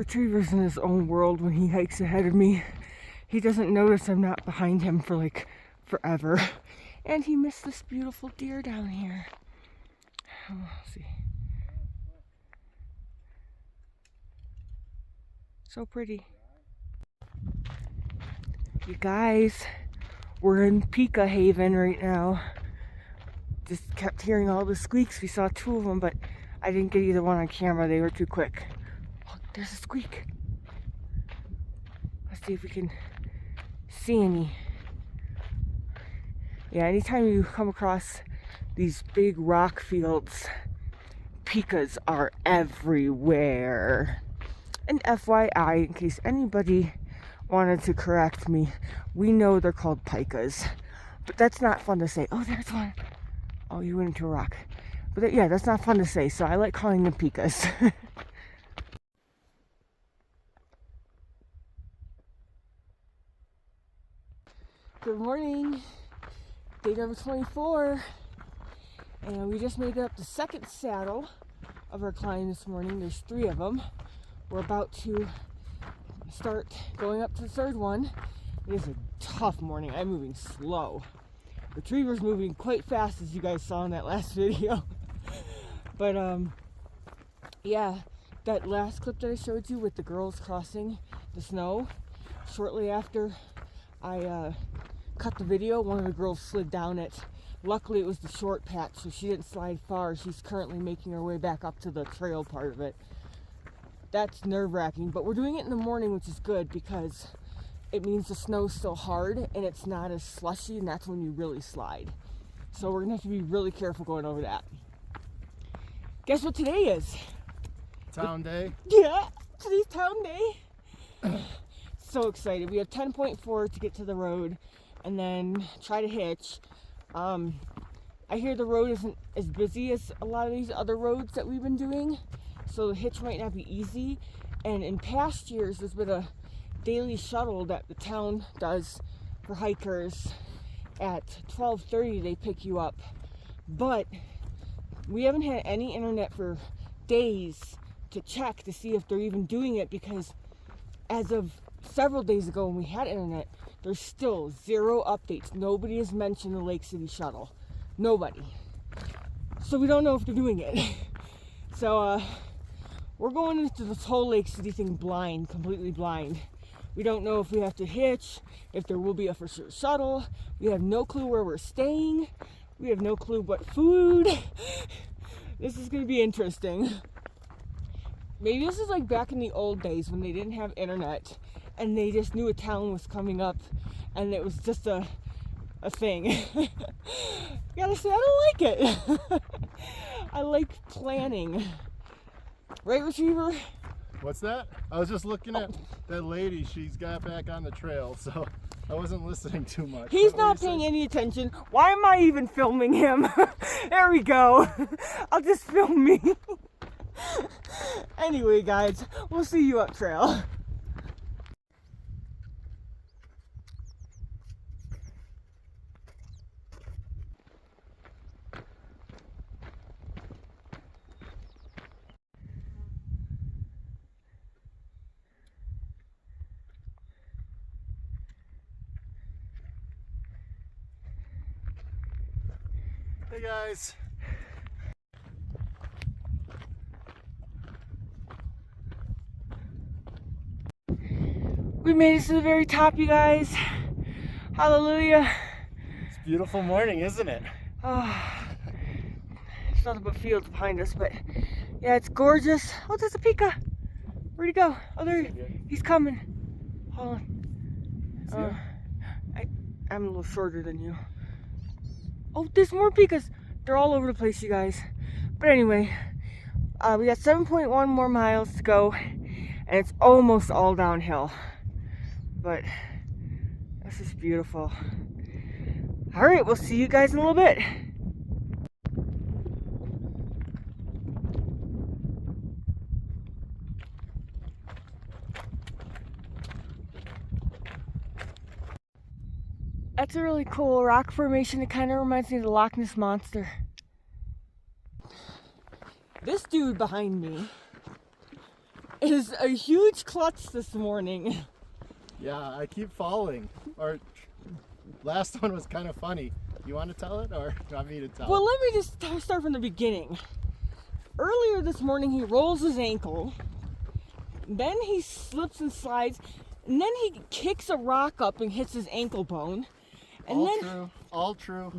Retriever's in his own world when he hikes ahead of me. He doesn't notice I'm not behind him for like forever. And he missed this beautiful deer down here. Oh, let's see. So pretty. You guys, we're in Pika Haven right now. Just kept hearing all the squeaks. We saw two of them, but I didn't get either one on camera. They were too quick. Oh, there's a squeak. Let's see if we can see any. Yeah, anytime you come across these big rock fields, pikas are everywhere. And FYI, in case anybody wanted to correct me, we know they're called pikas. But that's not fun to say. Oh, there's one. Oh, you went into a rock. But yeah, that's not fun to say, so I like calling them pikas. Good morning. Day number 24. And we just made it up the second saddle of our climb this morning. There's 3 of them. We're about to start going up to the third one. It is a tough morning. I'm moving slow. Retriever's moving quite fast, as you guys saw in that last video. But yeah, that last clip that I showed you with the girls crossing the snow, shortly after I cut the video, one of the girls slid down it. Luckily it was the short patch, so she didn't slide far. She's currently making her way back up to the trail part of it. That's nerve-wracking, but we're doing it in the morning, which is good because it means the snow's still hard and it's not as slushy, and that's when you really slide. So we're gonna have to be really careful going over that. Guess what today is? Town day? Yeah, today's town day. So excited. We have 10.4 to get to the road and then try to hitch. I hear the road isn't as busy as a lot of these other roads that we've been doing, so the hitch might not be easy. And in past years, there's been a daily shuttle that the town does for hikers. At 12:30 they pick you up, but we haven't had any internet for days to check to see if they're even doing it, because as of several days ago when we had internet, there's still 0 updates. Nobody has mentioned the Lake City shuttle. Nobody. So we don't know if they're doing it. So we're going into this whole Lake City thing blind, completely blind. We don't know if we have to hitch, if there will be a for sure shuttle. We have no clue where we're staying. We have no clue what food. This is going to be interesting. Maybe this is like back in the old days when they didn't have internet and they just knew a town was coming up and it was just a thing. Gotta say, I don't like it. I like planning. Right, Retriever? What's that? I was just looking at that lady. She's got back on the trail, so I wasn't listening too much. He's not paying any attention. Why am I even filming him? There we go. I'll just film me. Anyway, guys, we'll see you up trail. Hey guys. We made it to the very top, you guys. Hallelujah. It's a beautiful morning, isn't it? Oh, there's nothing but fields behind us, but yeah, it's gorgeous. Oh, there's a pika. Where'd he go? Oh, there he's coming. Hold on. I'm a little shorter than you. Oh, there's more pikas. They're all over the place, you guys. But anyway, we got 7.1 more miles to go, and it's almost all downhill. But this is beautiful. All right, we'll see you guys in a little bit. That's a really cool rock formation. It kind of reminds me of the Loch Ness Monster. This dude behind me is a huge klutz this morning. Yeah, I keep falling. Or last one was kind of funny. You want to tell it, or do you want me to tell Well, it? let me just start from the beginning. Earlier this morning, he rolls his ankle, then he slips and slides, and then he kicks a rock up and hits his ankle bone. And All then, true. All true.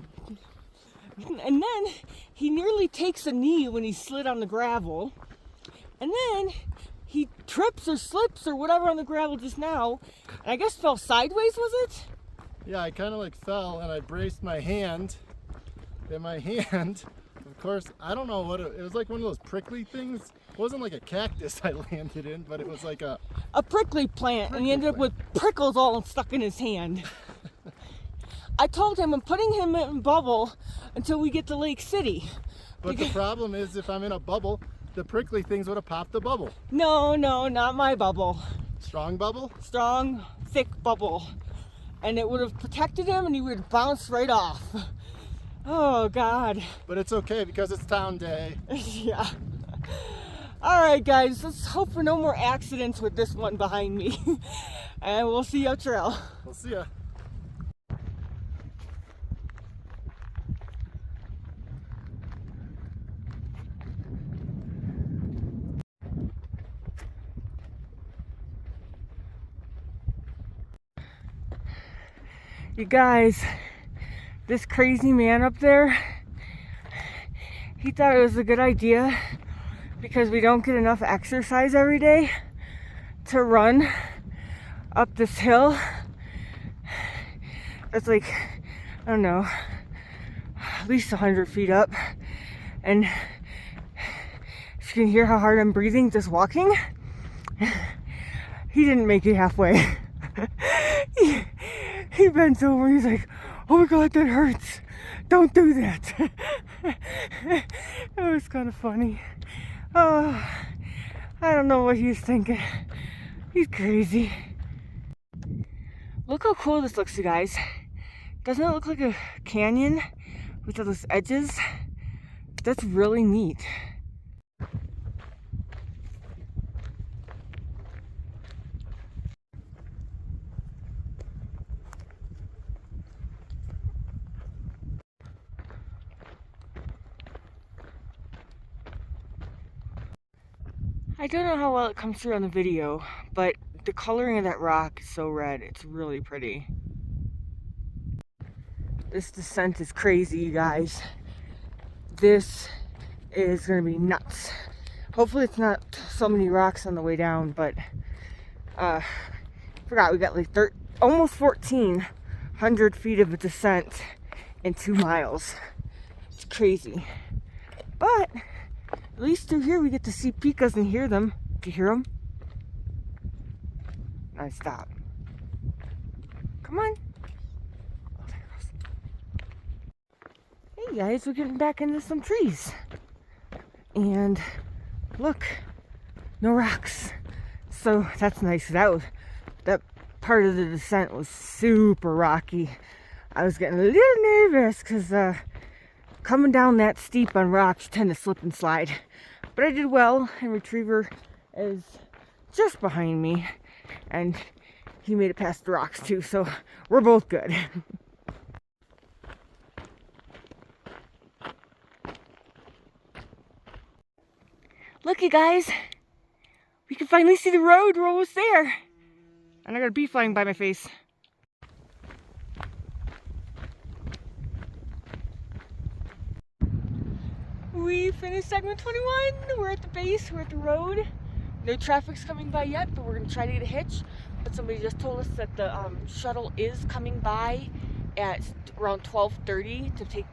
And then he nearly takes a knee when he slid on the gravel. And then he trips or slips or whatever on the gravel just now, and I guess fell sideways, was it? Yeah, I kind of like fell and I braced my hand. And my hand, of course, I don't know what it was, like one of those prickly things. It wasn't like a cactus I landed in, but it was like a prickly plant, and he ended up with prickles all stuck in his hand. I told him I'm putting him in bubble until we get to Lake City. But the problem is, if I'm in a bubble, the prickly things would have popped the bubble. No, not my bubble. Strong bubble? Strong, thick bubble. And it would have protected him and he would have bounced right off. Oh, God. But it's okay because it's town day. Yeah. All right, guys, let's hope for no more accidents with this one behind me. And we'll see you up trail. We'll see ya. You guys, this crazy man up there, he thought it was a good idea because we don't get enough exercise every day to run up this hill. It's like, I don't know, at least 100 feet up. And you can hear how hard I'm breathing just walking. He didn't make it halfway. He bent over and he's like, oh my God, that hurts. Don't do that. It was kind of funny. Oh, I don't know what he's thinking. He's crazy. Look how cool this looks, you guys. Doesn't it look like a canyon with all those edges? That's really neat. I don't know how well it comes through on the video, but the coloring of that rock is so red. It's really pretty. This descent is crazy, you guys. This is gonna be nuts. Hopefully it's not so many rocks on the way down, but forgot we got like almost 1,400 feet of a descent in 2 miles. It's crazy. But at least through here we get to see pikas and hear them. Do you hear them? Now stop. Come on. Oh, there it goes. Hey guys, we're getting back into some trees. And look, no rocks. So that's nice. That part of the descent was super rocky. I was getting a little nervous because coming down that steep on rocks, you tend to slip and slide. But I did well, and Retriever is just behind me, and he made it past the rocks too, so we're both good. Look, you guys, we can finally see the road. We're almost there. And I got a bee flying by my face. We finished segment 21. We're at the base, we're at the road. No traffic's coming by yet, but we're gonna try to get a hitch. But somebody just told us that the shuttle is coming by at around 12:30 to take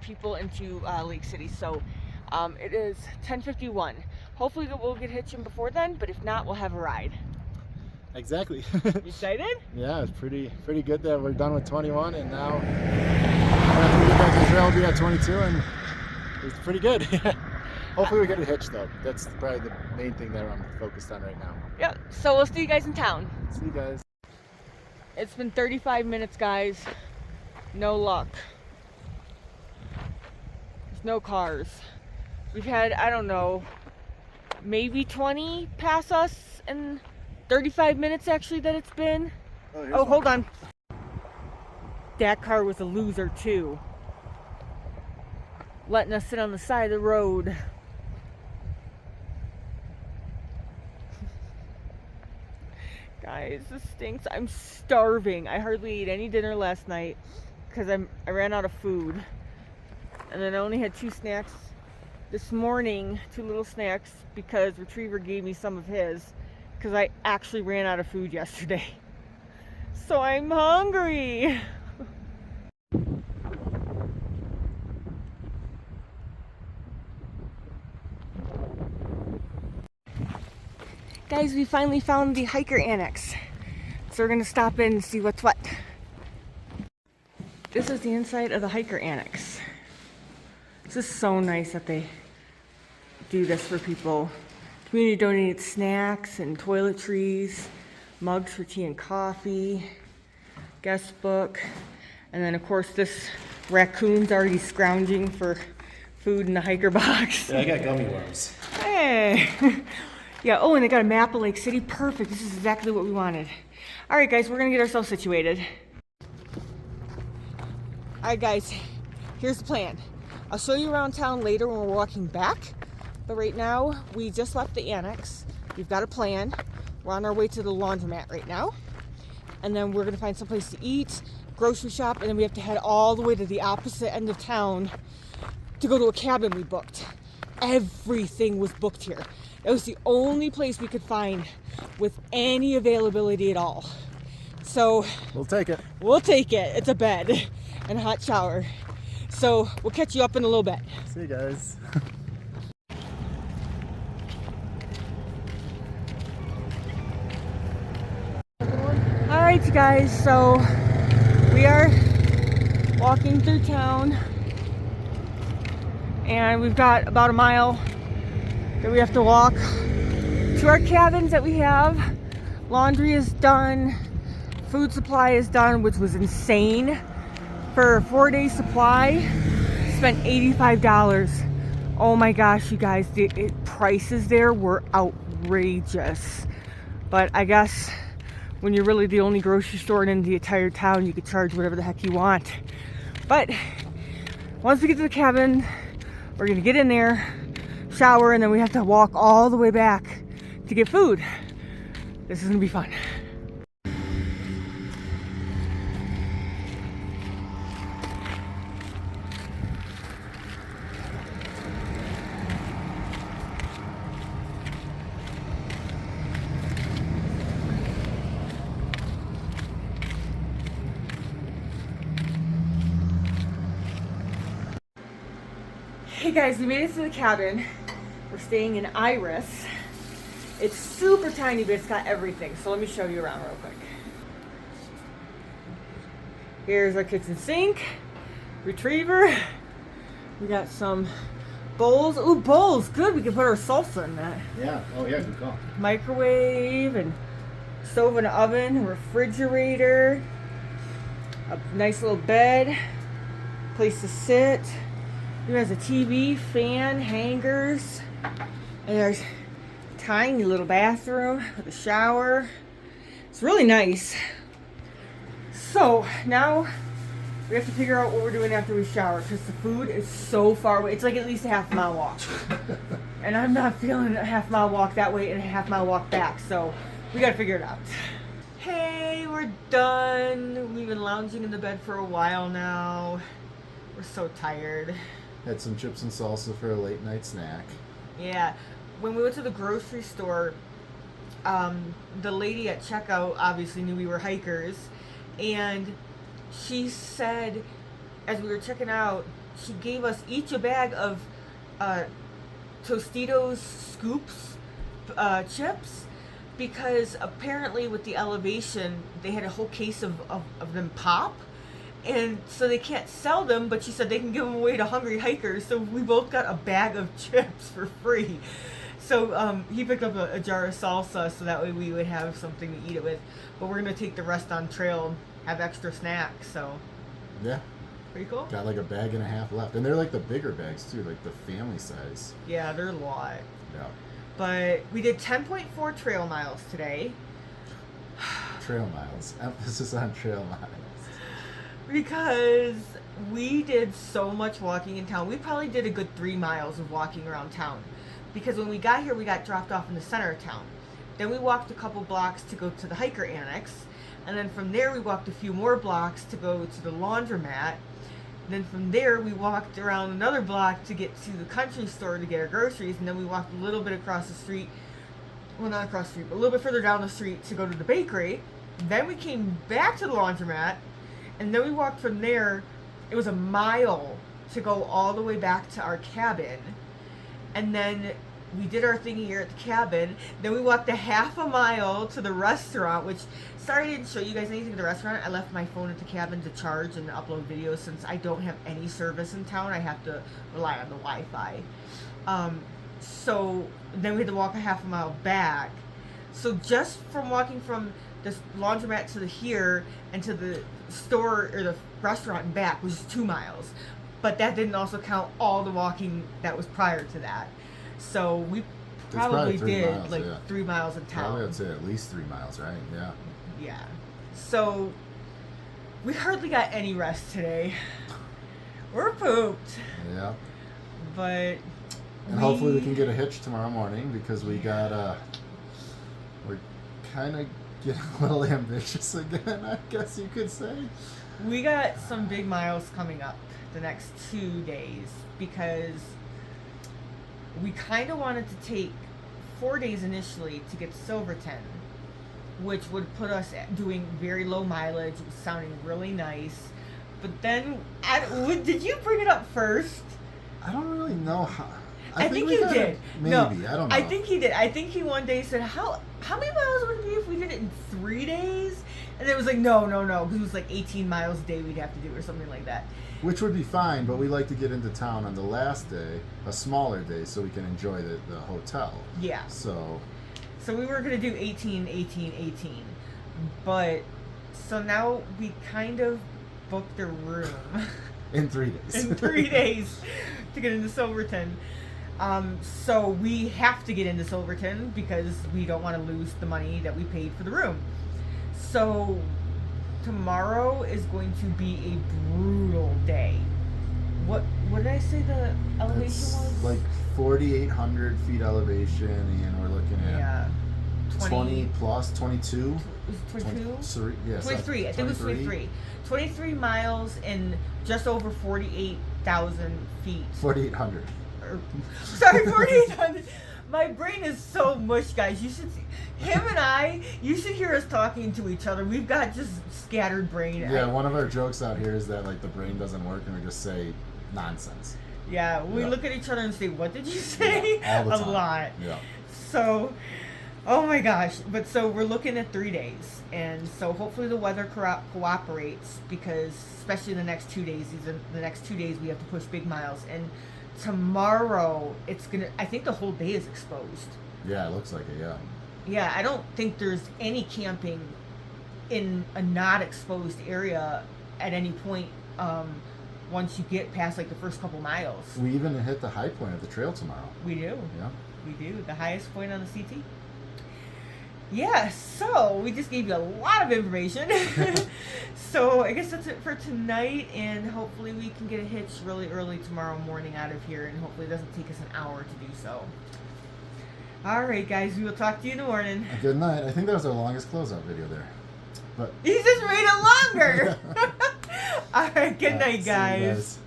people into Lake City. So it is 10:51. Hopefully we'll get hitching before then, but if not, we'll have a ride. Exactly. You excited? Yeah, it's pretty good that we're done with 21, and now after we get back to the trail, we'll be at 22, and it's pretty good. Hopefully we get a hitch though. That's probably the main thing that I'm focused on right now. Yep. So we'll see you guys in town. See you guys. It's been 35 minutes, guys. No luck. There's no cars. We've had, I don't know, maybe 20 past us in 35 minutes actually that it's been. Oh, hold on. That car was a loser too. Letting us sit on the side of the road. Guys, this stinks. I'm starving. I hardly ate any dinner last night because I ran out of food. And then I only had 2 snacks this morning, 2 little snacks, because Retriever gave me some of his because I actually ran out of food yesterday. So I'm hungry. Guys, we finally found the hiker annex. So we're gonna stop in and see what's what. This is the inside of the hiker annex. This is so nice that they do this for people. Community donated snacks and toiletries, mugs for tea and coffee, guest book, and then of course this raccoon's already scrounging for food in the hiker box. Yeah, I got gummy worms. Hey! Yeah, oh, and they got a map of Lake City. Perfect. This is exactly what we wanted. All right, guys, we're going to get ourselves situated. All right, guys, here's the plan. I'll show you around town later when we're walking back. But right now, we just left the annex. We've got a plan. We're on our way to the laundromat right now. And then we're going to find someplace to eat, grocery shop, and then we have to head all the way to the opposite end of town to go to a cabin we booked. Everything was booked here. It was the only place we could find with any availability at all. So We'll take it. we'll take it. It's a bed and a hot shower. So we'll catch you up in a little bit. See you guys. All right, you guys. So we are walking through town, and we've got about a mile that we have to walk to our cabins that we have. Laundry is done, food supply is done, which was insane. For a 4-day supply, spent $85. Oh my gosh, you guys, the prices there were outrageous. But I guess when you're really the only grocery store in the entire town, you could charge whatever the heck you want. But once we get to the cabin, we're gonna get in there, shower, and then we have to walk all the way back to get food. This is gonna be fun. Hey guys, we made it to the cabin. We're staying in Iris. It's super tiny, but it's got everything. So let me show you around real quick. Here's our kitchen sink, Retriever. We got some bowls. Ooh, bowls, good. We can put our salsa in that. Yeah. Oh yeah, good call. Microwave and stove and oven, refrigerator, a nice little bed, place to sit. There's a TV, fan, hangers, and there's a tiny little bathroom with a shower. It's really nice. So now we have to figure out what we're doing after we shower because the food is so far away. It's like at least a half-mile walk. And I'm not feeling a half-mile walk that way and a half-mile walk back, so we gotta figure it out. Hey, we're done. We've been lounging in the bed for a while now. We're so tired. Had some chips and salsa for a late night snack. Yeah, when we went to the grocery store, the lady at checkout obviously knew we were hikers, and she said, as we were checking out, she gave us each a bag of Tostitos scoops chips, because apparently with the elevation they had a whole case of them pop. And so they can't sell them, but she said they can give them away to hungry hikers. So we both got a bag of chips for free. So he picked up a jar of salsa so that way we would have something to eat it with. But we're going to take the rest on trail and have extra snacks. So Yeah. pretty cool. Got like a bag and a half left. And they're like the bigger bags too, like the family size. Yeah, they're a lot. Yeah. But we did 10.4 trail miles today. Trail miles. Emphasis on trail miles. Because we did so much walking in town. We probably did a good 3 miles of walking around town. Because when we got here, we got dropped off in the center of town. Then we walked a couple blocks to go to the hiker annex. And then from there, we walked a few more blocks to go to the laundromat. Then from there, we walked around another block to get to the country store to get our groceries. And then we walked a little bit across the street. Well, not across the street, but a little bit further down the street to go to the bakery. Then we came back to the laundromat. And then we walked from there. It was a mile to go all the way back to our cabin. And then we did our thing here at the cabin. Then we walked a half a mile to the restaurant, which, sorry I didn't show you guys anything at the restaurant. I left my phone at the cabin to charge and upload videos since I don't have any service in town. I have to rely on the Wi-Fi. So then we had to walk a half a mile back. So just from walking from this laundromat to the here and to the store or the restaurant and back was 2 miles. But that didn't also count all the walking that was prior to that. So we probably did miles, like 3 miles in town. Probably I'd say at least 3 miles, right? Yeah. Yeah. So we hardly got any rest today. We're pooped. Yeah. But and hopefully we can get a hitch tomorrow morning because we got we're kind of getting a little ambitious again, I guess you could say. We got some big miles coming up the next 2 days because we kind of wanted to take 4 days initially to get to Silverton, which would put us at doing very low mileage. It was sounding really nice. But then, did you bring it up first? I don't really know how. I think you did. Maybe, no, I don't know. I think he did. I think he one day said, how many miles would it be if we did it in 3 days? And it was like, no, because it was like 18 miles a day we'd have to do or something like that. Which would be fine, but we like to get into town on the last day, a smaller day, so we can enjoy the hotel. Yeah. So we were going to do 18. But, so now we kind of booked a room. In 3 days. In 3 days to get into Silverton. So we have to get into Silverton because we don't want to lose the money that we paid for the room. So tomorrow is going to be a brutal day. What did I say the elevation was? Like 4,800 feet elevation, and we're looking at 20 plus 22. Was it 22? Yes, 23. I think it was 23. 23 miles and just over 48,000 feet. 4,800. Sorry, 4,800. My brain is so mush, guys. You should see him and I. You should hear us talking to each other. We've got just scattered brain. Yeah, one of our jokes out here is that like the brain doesn't work, and we just say nonsense. Yeah, we look at each other and say, "What did you say?" Yeah, all the time. A lot. Yeah. So, oh my gosh! But so we're looking at 3 days, and so hopefully the weather cooperates because especially the next 2 days. The next 2 days we have to push big miles and. Tomorrow, I think the whole day is exposed. Yeah, it looks like it, yeah. Yeah, I don't think there's any camping in a not exposed area at any point once you get past like the first couple miles. We even hit the high point of the trail tomorrow. We do. Yeah. We do. The highest point on the CT. Yeah, so we just gave you a lot of information. So I guess that's it for tonight, and hopefully we can get a hitch really early tomorrow morning out of here, and hopefully it doesn't take us an hour to do so. All right, guys, we will talk to you in the morning. Good night. I think that was our longest closeout video there. But he just made it longer. All right, good night, guys.